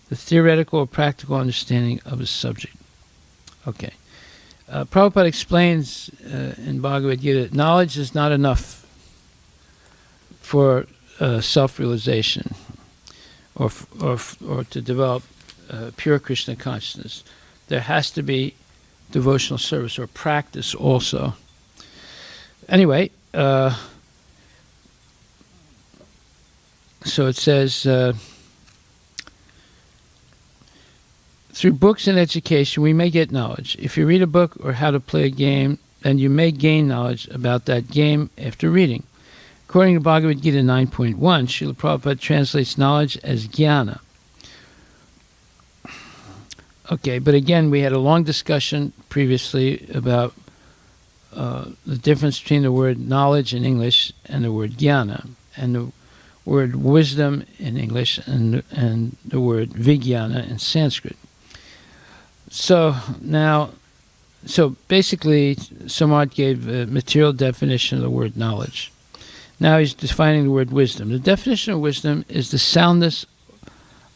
the theoretical or practical understanding of a subject. Okay. Prabhupada explains in Bhagavad Gita that knowledge is not enough for self-realization or to develop pure Krishna consciousness. There has to be devotional service or practice also. Anyway, so it says, through books and education, we may get knowledge. If you read a book or how to play a game, then you may gain knowledge about that game after reading. According to Bhagavad Gita 9.1, Srila Prabhupada translates knowledge as jnana. Okay, but again, we had a long discussion previously about the difference between the word knowledge in English and the word jnana, and the word wisdom in English and the word vijnana in Sanskrit. So basically, Samart gave a material definition of the word knowledge. Now he's defining the word wisdom. The definition of wisdom is the soundness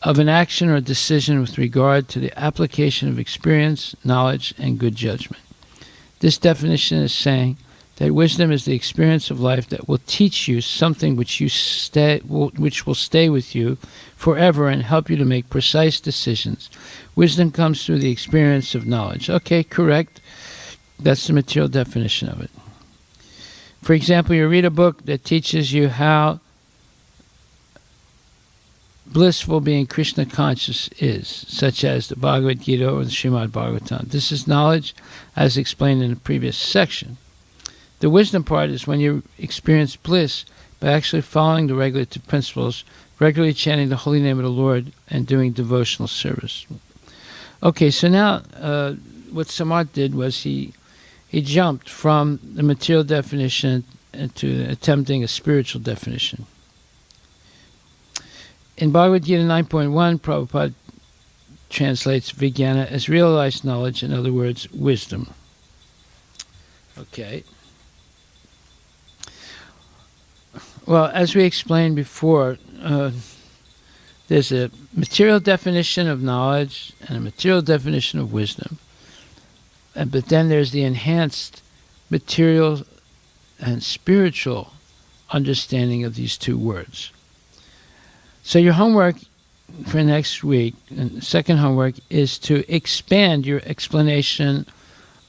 of an action or decision with regard to the application of experience, knowledge, and good judgment. This definition is saying that wisdom is the experience of life that will teach you something which will stay with you forever and help you to make precise decisions. Wisdom comes through the experience of knowledge. Okay, correct. That's the material definition of it. For example, you read a book that teaches you how blissful being Krishna conscious is, such as the Bhagavad Gita or the Srimad Bhagvatam. This is knowledge as explained in the previous section. The wisdom part is when you experience bliss by actually following the regulative principles, regularly chanting the holy name of the Lord, and doing devotional service. Okay, so now what Samart did was he jumped from the material definition into attempting a spiritual definition. In Bhagavad Gita 9.1, Prabhupada translates Vijnana as realized knowledge, in other words, wisdom. Okay. Well, as we explained before, there's a material definition of knowledge and a material definition of wisdom. But then there's the enhanced material and spiritual understanding of these two words. So your homework for next week, and the second homework, is to expand your explanation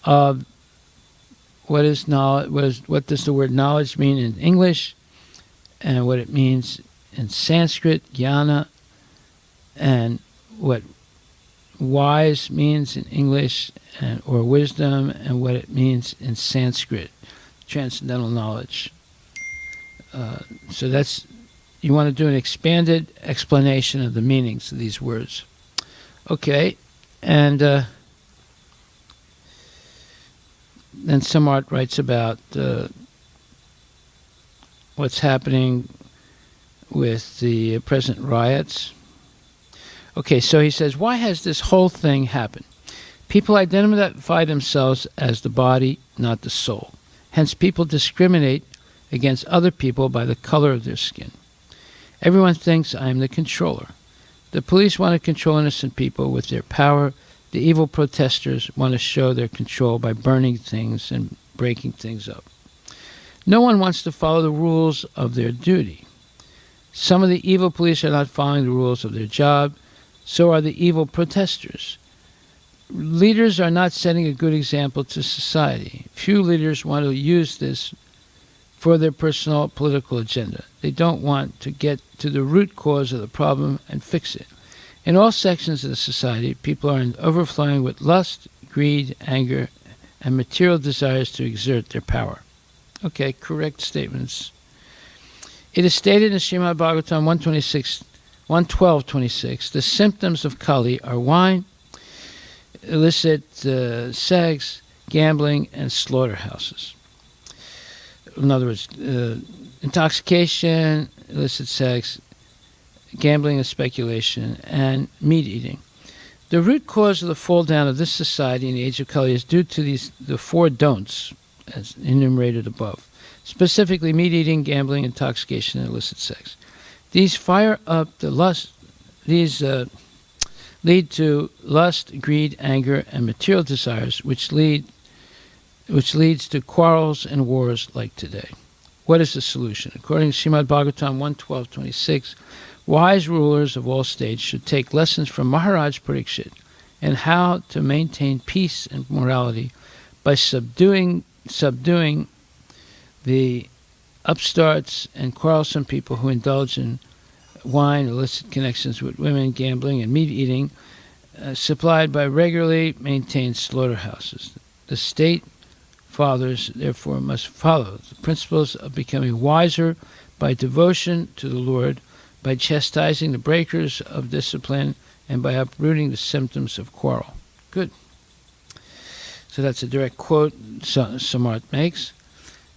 of what is knowledge, what does the word knowledge mean in English, and what it means in Sanskrit, jnana, and what wise means in English, or wisdom, and what it means in Sanskrit, transcendental knowledge. So that's, you want to do an expanded explanation of the meanings of these words. Okay, and then Samart writes about what's happening with the present riots. Okay, so he says, why has this whole thing happened? People identify themselves as the body, not the soul. Hence, people discriminate against other people by the color of their skin. Everyone thinks I am the controller. The police want to control innocent people with their power. The evil protesters want to show their control by burning things and breaking things up. No one wants to follow the rules of their duty. Some of the evil police are not following the rules of their job. So are the evil protesters. Leaders are not setting a good example to society. Few leaders want to use this for their personal political agenda. They don't want to get to the root cause of the problem and fix it. In all sections of the society, people are overflowing with lust, greed, anger, and material desires to exert their power. Okay, correct statements. It is stated in Srimad Bhagvatam 112:26, the symptoms of Kali are wine, illicit sex, gambling, and slaughterhouses. In other words, intoxication, illicit sex, gambling and speculation, and meat eating. The root cause of the fall down of this society in the age of Kali is due to the four don'ts, as enumerated above, specifically meat eating, gambling, intoxication, and illicit sex. These fire up the lust. These lead to lust, greed, anger, and material desires, which leads to quarrels and wars like today. What is the solution? According to Srimad Bhagvatam 112:26, wise rulers of all states should take lessons from Maharaj Parikshit and how to maintain peace and morality by subduing the upstarts and quarrelsome people who indulge in wine, illicit connections with women, gambling, and meat eating, supplied by regularly maintained slaughterhouses. The state fathers, therefore, must follow the principles of becoming wiser by devotion to the Lord, by chastising the breakers of discipline, and by uprooting the symptoms of quarrel. Good. So that's a direct quote Samart makes.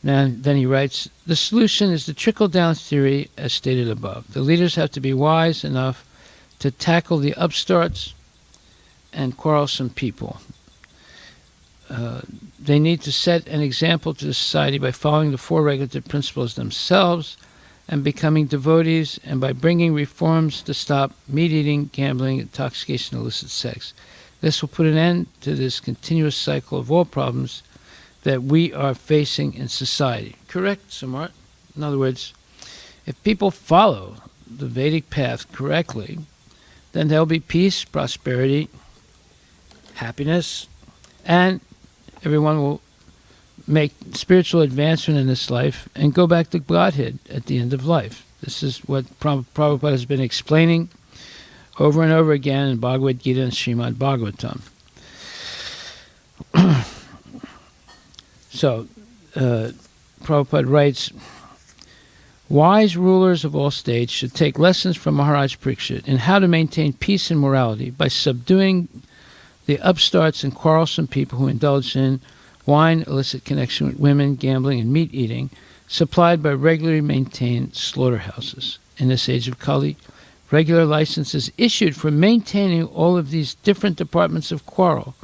Then he writes, the solution is the trickle-down theory as stated above. The leaders have to be wise enough to tackle the upstarts and quarrelsome people. They need to set an example to the society by following the four regulative principles themselves and becoming devotees, and by bringing reforms to stop meat eating, gambling, intoxication, illicit sex. This will put an end to this continuous cycle of all problems that we are facing in society. Correct, Samart? In other words, if people follow the Vedic path correctly, then there'll be peace, prosperity, happiness, and everyone will make spiritual advancement in this life and go back to Godhead at the end of life. This is what Prabhupada has been explaining over and over again in Bhagavad Gita and Srimad Bhagvatam. So, Prabhupada writes, wise rulers of all states should take lessons from Maharaj Parikshit in how to maintain peace and morality by subduing the upstarts and quarrelsome people who indulge in wine, illicit connection with women, gambling, and meat eating, supplied by regularly maintained slaughterhouses. In this age of Kali, regular licenses issued for maintaining all of these different departments of quarrel.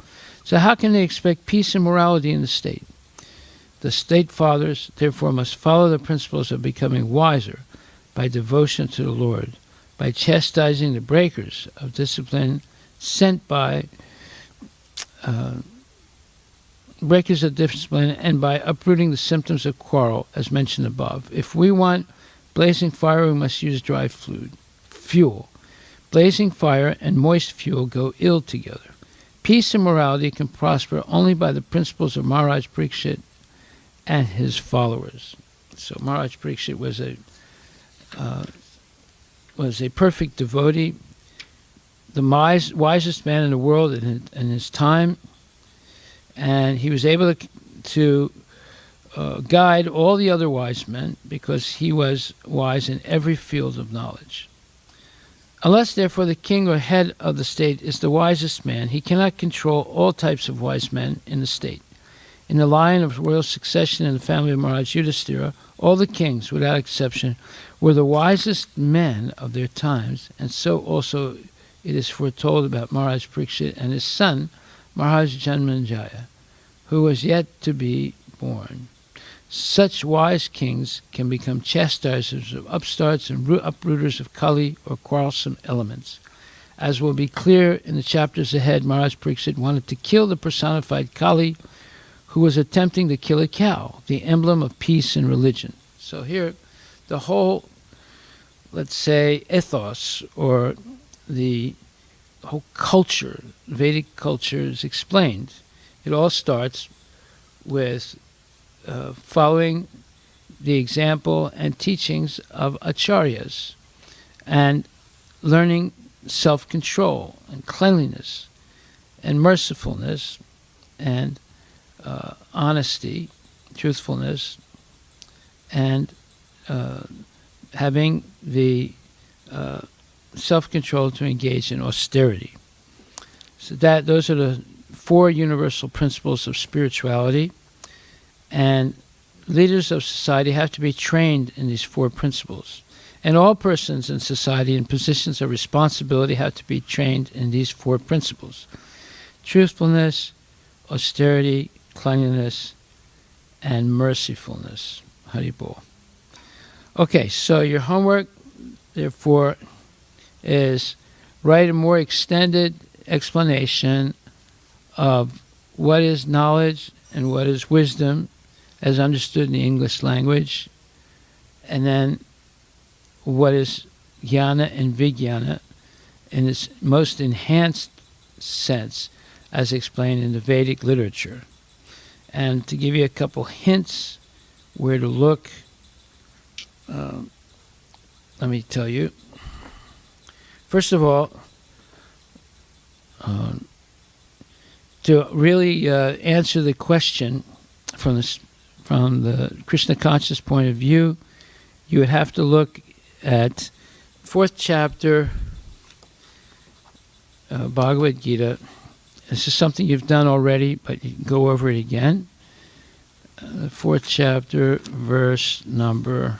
So how can they expect peace and morality in the state? The state fathers, therefore, must follow the principles of becoming wiser by devotion to the Lord, by chastising the breakers of discipline sent by breakers of discipline, and by uprooting the symptoms of quarrel, as mentioned above. If we want blazing fire, we must use dry fuel. Blazing fire and moist fuel go ill together. Peace and morality can prosper only by the principles of Maharaj Parikshit and his followers. So Maharaj Parikshit was a perfect devotee, the wisest man in the world in his time, and he was able to guide all the other wise men because he was wise in every field of knowledge. Unless, therefore, the king or head of the state is the wisest man, he cannot control all types of wise men in the state. In the line of royal succession in the family of Maharaj Yudhishthira, all the kings, without exception, were the wisest men of their times, and so also it is foretold about Maharaj Parikshit and his son, Maharaj Janmanjaya, who was yet to be born. Such wise kings can become chastisers of upstarts and uprooters of Kali or quarrelsome elements. As will be clear in the chapters ahead, Maharaj Parikshit wanted to kill the personified Kali, who was attempting to kill a cow, the emblem of peace and religion. So here, the whole, let's say, ethos, or the whole culture, Vedic culture, is explained. It all starts with following the example and teachings of acharyas and learning self-control and cleanliness and mercifulness and honesty, truthfulness, and having the self-control to engage in austerity. So those are the four universal principles of spirituality, and leaders of society have to be trained in these four principles. And all persons in society in positions of responsibility have to be trained in these four principles: truthfulness, austerity, cleanliness, and mercifulness. Haribol. Okay, so your homework, therefore, is write a more extended explanation of what is knowledge and what is wisdom as understood in the English language, and then what is jnana and vijnana in its most enhanced sense as explained in the Vedic literature. And to give you a couple hints where to look, let me tell you. First of all, to really answer the question from the Krishna conscious point of view, you would have to look at 4th chapter Bhagavad Gita. This is something you've done already, but you can go over it again. 4th chapter, verse number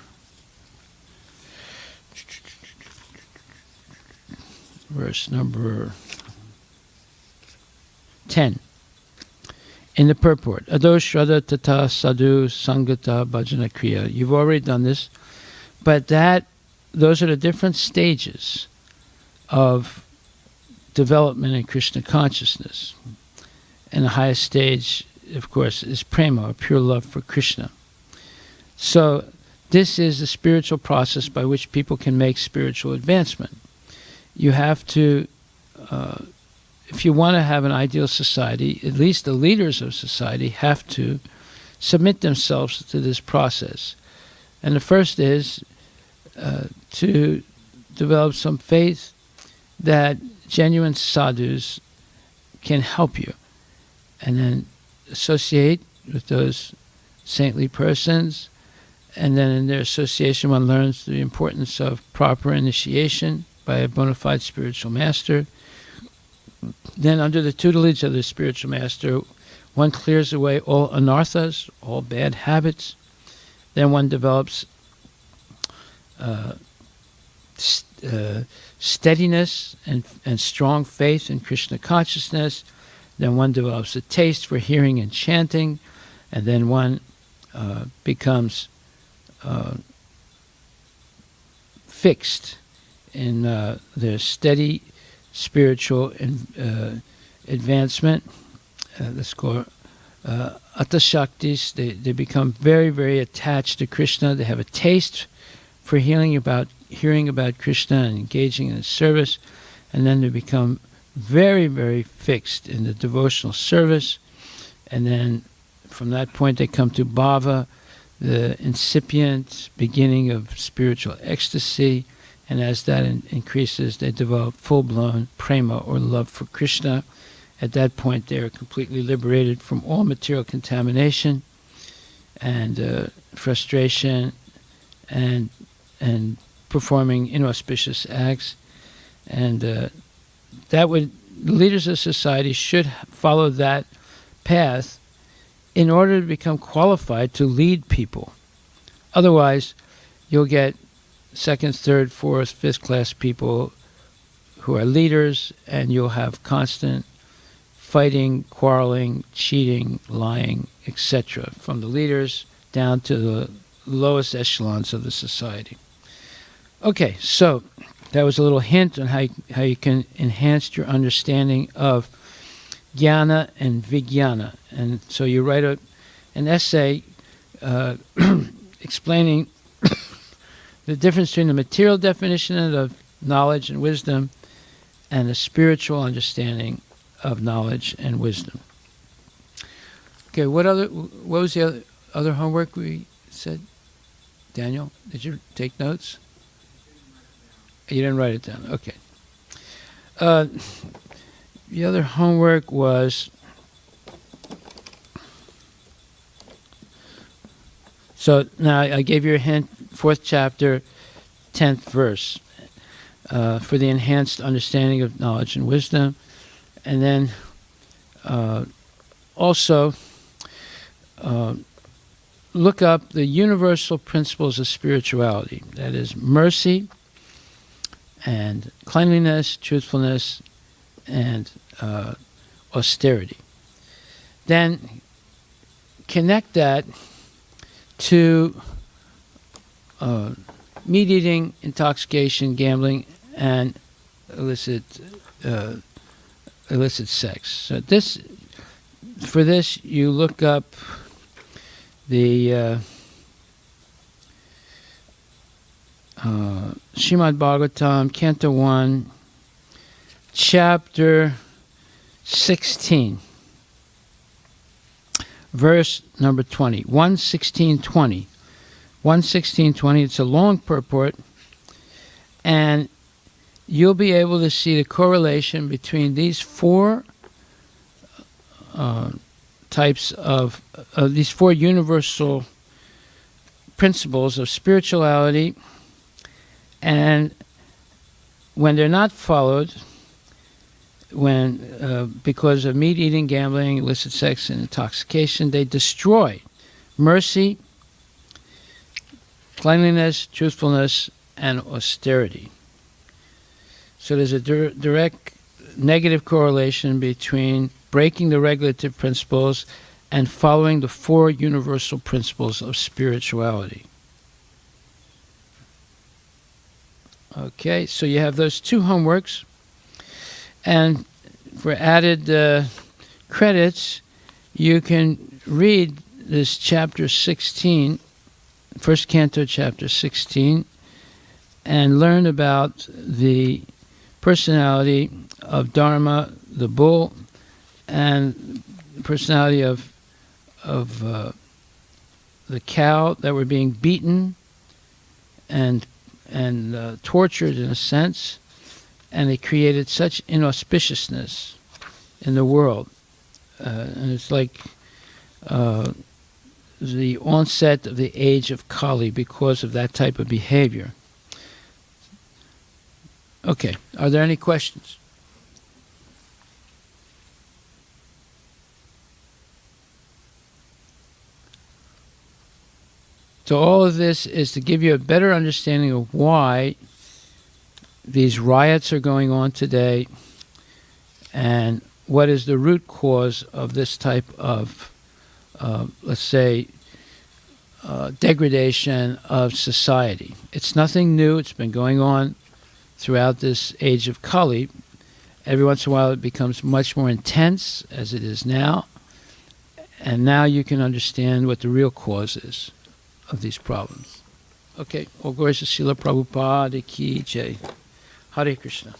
10. In the purport, Ado Shraddha Tata Sadhu Sangata Bhajana Kriya. You've already done this, But those are the different stages of development in Krishna consciousness. And the highest stage, of course, is prema, or pure love for Krishna. So this is a spiritual process by which people can make spiritual advancement. You have to, if you want to have an ideal society, at least the leaders of society have to submit themselves to this process. And the first is to develop some faith that genuine sadhus can help you, and then associate with those saintly persons, and then in their association one learns the importance of proper initiation by a bona fide spiritual master. Then under the tutelage of the spiritual master, one clears away all anarthas, all bad habits. Then one develops steadiness and strong faith in Krishna consciousness. Then one develops a taste for hearing and chanting, and then one becomes fixed in their steady spiritual advancement. Let's call Atashaktis. They become very, very attached to Krishna. They have a taste for hearing about Krishna and engaging in his service, and then they become very, very fixed in the devotional service. And then from that point they come to bhava, the incipient beginning of spiritual ecstasy, and as that increases they develop full-blown prema, or love for Krishna. At that point they are completely liberated from all material contamination and frustration and performing inauspicious acts. And leaders of society should follow that path in order to become qualified to lead people. Otherwise, you'll get second, third, fourth, fifth class people who are leaders, and you'll have constant fighting, quarreling, cheating, lying, etc., from the leaders down to the lowest echelons of the society. Okay, so that was a little hint on how you can enhance your understanding of jnana and vijnana. And so you write an essay explaining the difference between the material definition of knowledge and wisdom and the spiritual understanding of knowledge and wisdom. Okay, what was the other homework we said? Daniel, did you take notes? You didn't write it down. Okay. The other homework was, so now I gave you a hint, 4th chapter, 10th verse, for the enhanced understanding of knowledge and wisdom. And then also look up the universal principles of spirituality. That is mercy and cleanliness, truthfulness, and austerity. Then connect that to meat eating, intoxication, gambling, and illicit sex. So for this you look up the Srimad Bhagvatam, Canto 1, Chapter 16, verse number 20, 1:16:20. 1:16:20, it's a long purport, and you'll be able to see the correlation between these four types of these four universal principles of spirituality, and when they're not followed, because of meat eating, gambling, illicit sex, and intoxication, they destroy mercy, cleanliness, truthfulness, and austerity. So there's a direct negative correlation between breaking the regulative principles and following the four universal principles of spirituality. Okay, so you have those two homeworks. And for added credits, you can read this chapter 16, first canto, chapter 16, and learn about the personality of Dharma, the bull, and the personality of the cow that were being beaten and tortured in a sense, and it created such inauspiciousness in the world. And it's like the onset of the age of Kali because of that type of behavior. Okay, are there any questions? So all of this is to give you a better understanding of why these riots are going on today and what is the root cause of this type of, let's say, degradation of society. It's nothing new. It's been going on throughout this age of Kali. Every once in a while it becomes much more intense, as it is now. And now you can understand what the real cause is of these problems. Okay, all glories to Srila Prabhupada Ki Jai. Hare Krishna.